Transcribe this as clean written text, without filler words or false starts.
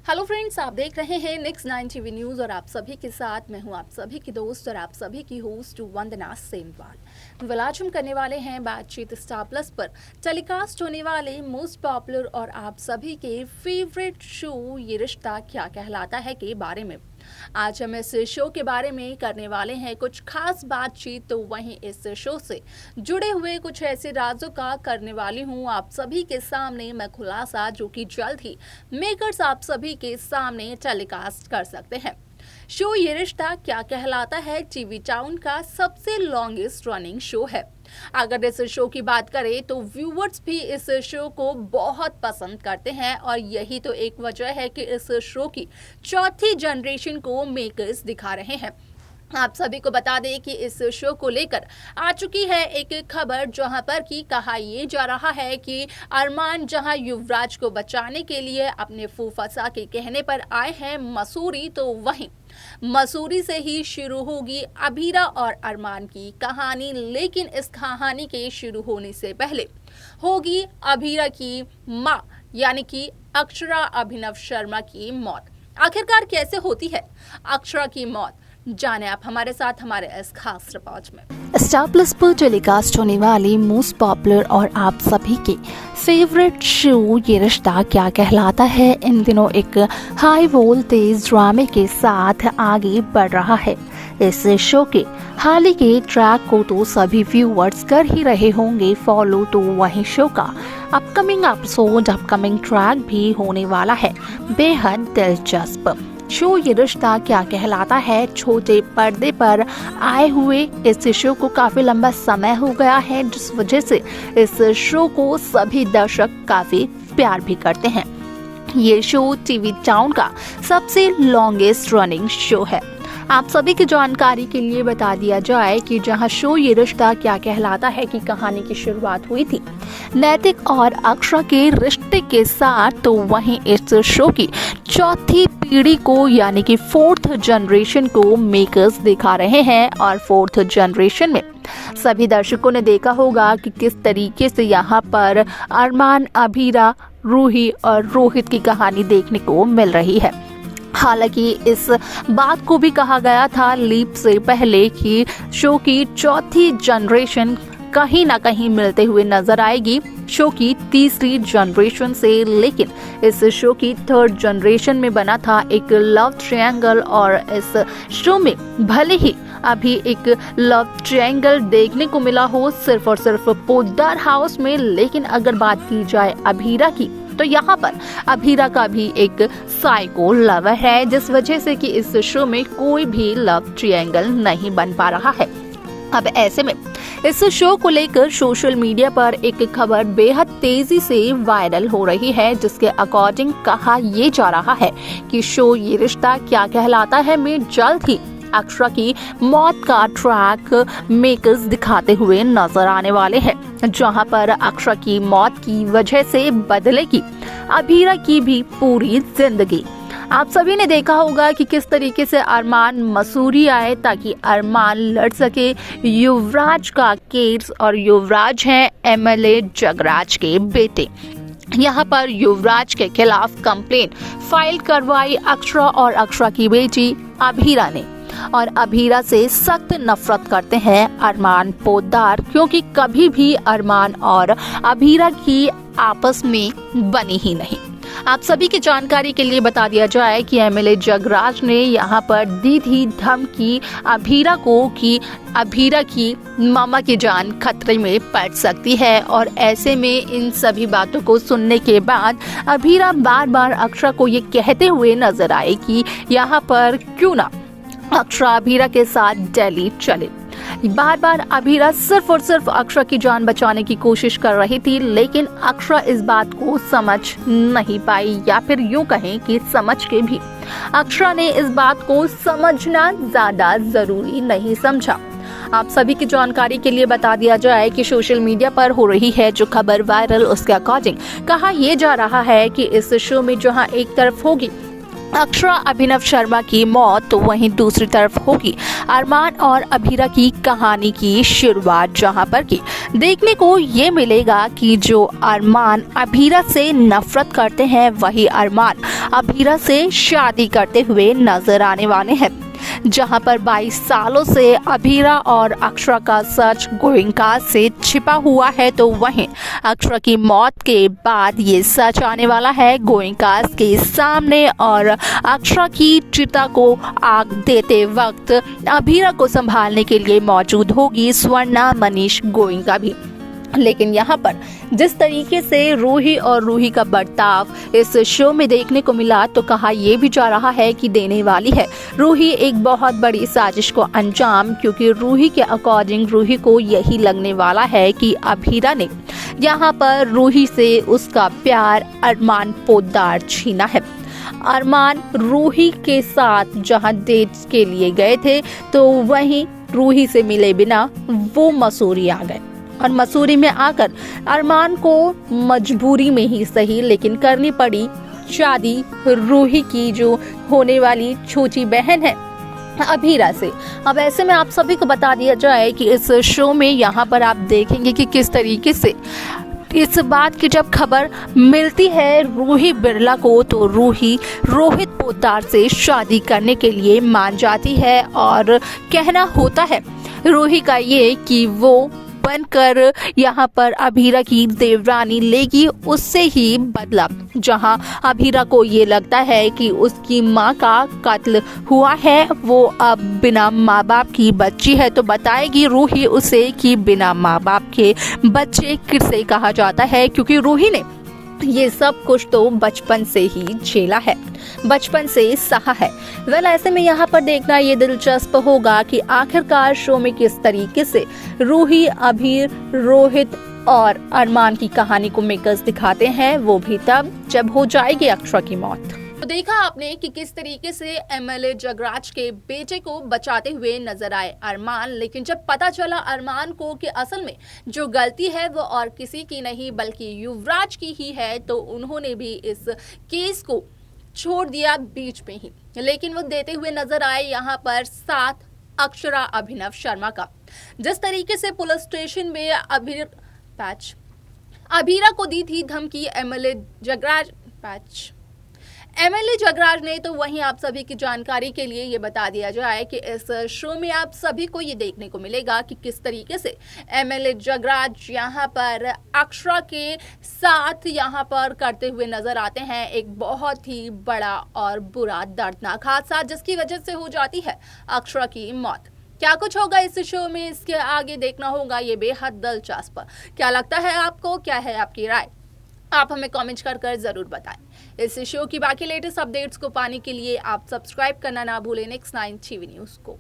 Hello friends, आप देख रहे हैं नेक्स्ट 9 टीवी न्यूज़ और आप सभी के साथ मैं हूं आप सभी की दोस्त और आप सभी की होस्ट वंदना सेमवाल। आज हम करने वाले हैं बातचीत स्टार प्लस पर टेलीकास्ट होने वाले मोस्ट पॉपुलर और आप सभी के फेवरेट शो ये रिश्ता क्या कहलाता है के बारे में। आज हम इस शो के बारे में करने वाले हैं कुछ खास बातचीत, तो वहीं इस शो से जुड़े हुए कुछ ऐसे राजों का करने वाली हूं आप सभी के सामने मैं खुलासा, जो कि जल्द ही मेकर्स आप सभी के सामने टेलीकास्ट कर सकते हैं। शो ये रिश्ता क्या कहलाता है टीवी टाउन का सबसे लॉन्गेस्ट रनिंग शो है। अगर इस शो की बात करें तो व्यूअर्स भी इस शो को बहुत पसंद करते हैं और यही तो एक वजह है कि इस शो की चौथी जनरेशन को मेकर्स दिखा रहे हैं। आप सभी को बता दें कि इस शो को लेकर आ चुकी है एक खबर, जहां पर कि कहा ये जा रहा है कि अरमान जहां युवराज को बचाने के लिए अपने फूफासा के कहने पर आए हैं मसूरी, तो वहीं मसूरी से ही शुरू होगी अभीरा और अरमान की कहानी। लेकिन इस कहानी के शुरू होने से पहले होगी अभीरा की मां यानी कि अक्षरा अभिनव शर्मा की मौत। आखिरकार कैसे होती है अक्षरा की मौत, जाने आप हमारे साथ हमारे इस खास रिपोर्ट में। स्टार प्लस पर टेलीकास्ट होने वाली मोस्ट पॉपुलर और आप सभी के फेवरेट शो ये रिश्ता क्या कहलाता है इन दिनों एक हाई वोल्टेज ड्रामे के साथ आगे बढ़ रहा है। इस शो के हाल ही के ट्रैक को तो सभी व्यूअर्स कर ही रहे होंगे फॉलो, तो वहीं शो का अपकमिंग एपिसोड अपकमिंग ट्रैक भी होने वाला है बेहद दिलचस्प। शो ये रिश्ता क्या कहलाता है छोटे पर्दे पर आए हुए इस शो को काफी लंबा समय हो गया है, जिस वजह से इस शो को सभी दर्शक काफी प्यार भी करते हैं। ये शो टीवी टाउन का सबसे लॉन्गेस्ट रनिंग शो है। आप सभी की जानकारी के लिए बता दिया जाए कि जहां शो ये रिश्ता क्या कहलाता है की कहानी की शुरुआत हुई थी नैतिक और अक्षरा के रिश्ते के साथ, तो वहीं इस शो की चौथी पीढ़ी को यानी कि फोर्थ जनरेशन को मेकर्स दिखा रहे हैं। और फोर्थ जनरेशन में सभी दर्शकों ने देखा होगा कि किस तरीके से यहाँ पर अरमान, अभीरा, रूही और रोहित की कहानी देखने को मिल रही है। हालांकि इस बात को भी कहा गया था लीप से पहले कि शो की चौथी जनरेशन कहीं ना कहीं मिलते हुए नजर आएगी शो की तीसरी जनरेशन से, लेकिन इस शो की थर्ड जनरेशन में बना था एक लव ट्रायंगल। और इस शो में भले ही अभी एक लव ट्रायंगल देखने को मिला हो सिर्फ और सिर्फ पोद्दार हाउस में, लेकिन अगर बात की जाए अभीरा की तो यहाँ पर अभीरा का भी एक साइको लवर है, जिस वजह से कि इस शो में कोई भी लव ट्रायंगल नहीं बन पा रहा है। अब ऐसे में इस शो को लेकर सोशल मीडिया पर एक खबर बेहद तेजी से वायरल हो रही है, जिसके अकॉर्डिंग कहा ये जा रहा है कि शो ये रिश्ता क्या कहलाता है में जल्द ही अक्षरा की मौत का ट्रैक मेकर्स दिखाते हुए नजर आने वाले हैं, जहां पर अक्षरा की मौत की वजह से बदलेगी अभीरा की भी पूरी जिंदगी। आप सभी ने देखा होगा कि किस तरीके से अरमान मसूरी आए ताकि अरमान लड़ सके युवराज का केस, और युवराज हैं एमएलए जगराज के बेटे। यहाँ पर युवराज के खिलाफ कंप्लेन फाइल करवाई अक्षरा और अक्षरा की बेटी अभीरा ने, और अभीरा से सख्त नफरत करते हैं अरमान पोद्दार, क्योंकि कभी भी अरमान और अभीरा की आपस में बनी ही नहीं। आप सभी की जानकारी के लिए बता दिया जाए कि एमएलए जगराज ने यहाँ पर दी थी धमकी अभीरा को कि अभीरा की मामा की जान खतरे में पड़ सकती है। और ऐसे में इन सभी बातों को सुनने के बाद अभीरा बार बार अक्षरा को ये कहते हुए नजर आए कि यहाँ पर क्यों ना अक्षरा अभीरा के साथ दिल्ली चले। बार बार अभीरा सिर्फ और सिर्फ अक्षरा की जान बचाने की कोशिश कर रही थी, लेकिन अक्षरा इस बात को समझ नहीं पाई, या फिर यूं कहें कि समझ के भी अक्षरा ने इस बात को समझना ज्यादा जरूरी नहीं समझा। आप सभी की जानकारी के लिए बता दिया जाए कि सोशल मीडिया पर हो रही है जो खबर वायरल, उसके अकॉर्डिंग कहा यह जा रहा है कि इस शो में जहां एक तरफ होगी अक्षरा अभिनव शर्मा की मौत, तो वहीं दूसरी तरफ होगी अरमान और अभीरा की कहानी की शुरुआत, जहां पर कि देखने को ये मिलेगा कि जो अरमान अभीरा से नफरत करते हैं वही अरमान अभीरा से शादी करते हुए नजर आने वाले हैं। जहां पर 22 सालों से अभीरा और अक्षरा का सच गोयनका से छिपा हुआ है, तो वहीं अक्षरा की मौत के बाद ये सच आने वाला है गोयनका के सामने और अक्षरा की चिता को आग देते वक्त अभीरा को संभालने के लिए मौजूद होगी स्वर्णा मनीष गोयनका भी। लेकिन यहाँ पर जिस तरीके से रूही और रूही का बर्ताव इस शो में देखने को मिला, तो कहा यह भी जा रहा है कि देने वाली है रूही एक बहुत बड़ी साजिश को अंजाम, क्योंकि रूही के अकॉर्डिंग रूही को यही लगने वाला है कि अभीरा ने यहाँ पर रूही से उसका प्यार अरमान पोद्दार छीना है। अरमान रूही के साथ जहाँ डेट्स के लिए गए थे, तो वहीं रूही से मिले बिना वो मसूरी आ गए और मसूरी में आकर अरमान को मजबूरी में ही सही लेकिन करनी पड़ी शादी रूही की जो होने वाली छोटी बहन है अभीरा से। अब ऐसे में आप सभी को बता दिया जाए कि इस शो में यहाँ पर आप देखेंगे कि किस तरीके से इस बात की जब खबर मिलती है रूही बिरला को, तो रूही रोहित पोद्दार से शादी करने के लिए मान जाती है और कहना होता है रूही का ये कि वो बनकर यहाँ पर अभीरा की देवरानी लेगी उससे ही बदला। जहाँ अभीरा को ये लगता है कि उसकी माँ का कत्ल हुआ है, वो अब बिना माँ बाप की बच्ची है, तो बताएगी रूही उसे कि बिना माँ बाप के बच्चे किसे कहा जाता है, क्योंकि रूही ने ये सब कुछ तो बचपन से ही झेला है, बचपन से सहा है। ऐसे में यहाँ पर देखना ये दिलचस्प होगा कि आखिरकार शो में किस तरीके से रूही, अभीर, रोहित और अरमान की कहानी को मेकर्स दिखाते हैं, वो भी तब जब हो जाएगी अक्षरा की मौत। तो देखा आपने कि किस तरीके से एमएलए जगराज के बेटे को बचाते हुए नजर आए अरमान, लेकिन जब पता चला अरमान को कि असल में जो गलती है वो और किसी की नहीं बल्कि युवराज की ही है, तो उन्होंने भी इस केस को छोड़ दिया बीच में ही। लेकिन वो देते हुए नजर आए यहाँ पर साथ अक्षरा अभिनव शर्मा का। जिस तरीके से पुलिस स्टेशन में अभीरा को दी थी धमकी एमएलए जगराज ने, तो वहीं आप सभी की जानकारी के लिए ये बता दिया जाए कि इस शो में आप सभी को ये देखने को मिलेगा कि किस तरीके से एमएलए जगराज यहाँ पर अक्षरा के साथ यहाँ पर करते हुए नजर आते हैं एक बहुत ही बड़ा और बुरा दर्दनाक हादसा, जिसकी वजह से हो जाती है अक्षरा की मौत। क्या कुछ होगा इस शो में, इसके आगे देखना होगा, ये बेहद दिलचस्प। क्या लगता है आपको, क्या है आपकी राय, आप हमें कमेंट कर जरूर बताएं। इस शो की बाकी लेटेस्ट अपडेट्स को पाने के लिए आप सब्सक्राइब करना ना भूलें नेक्स्ट 9 टीवी न्यूज़ को।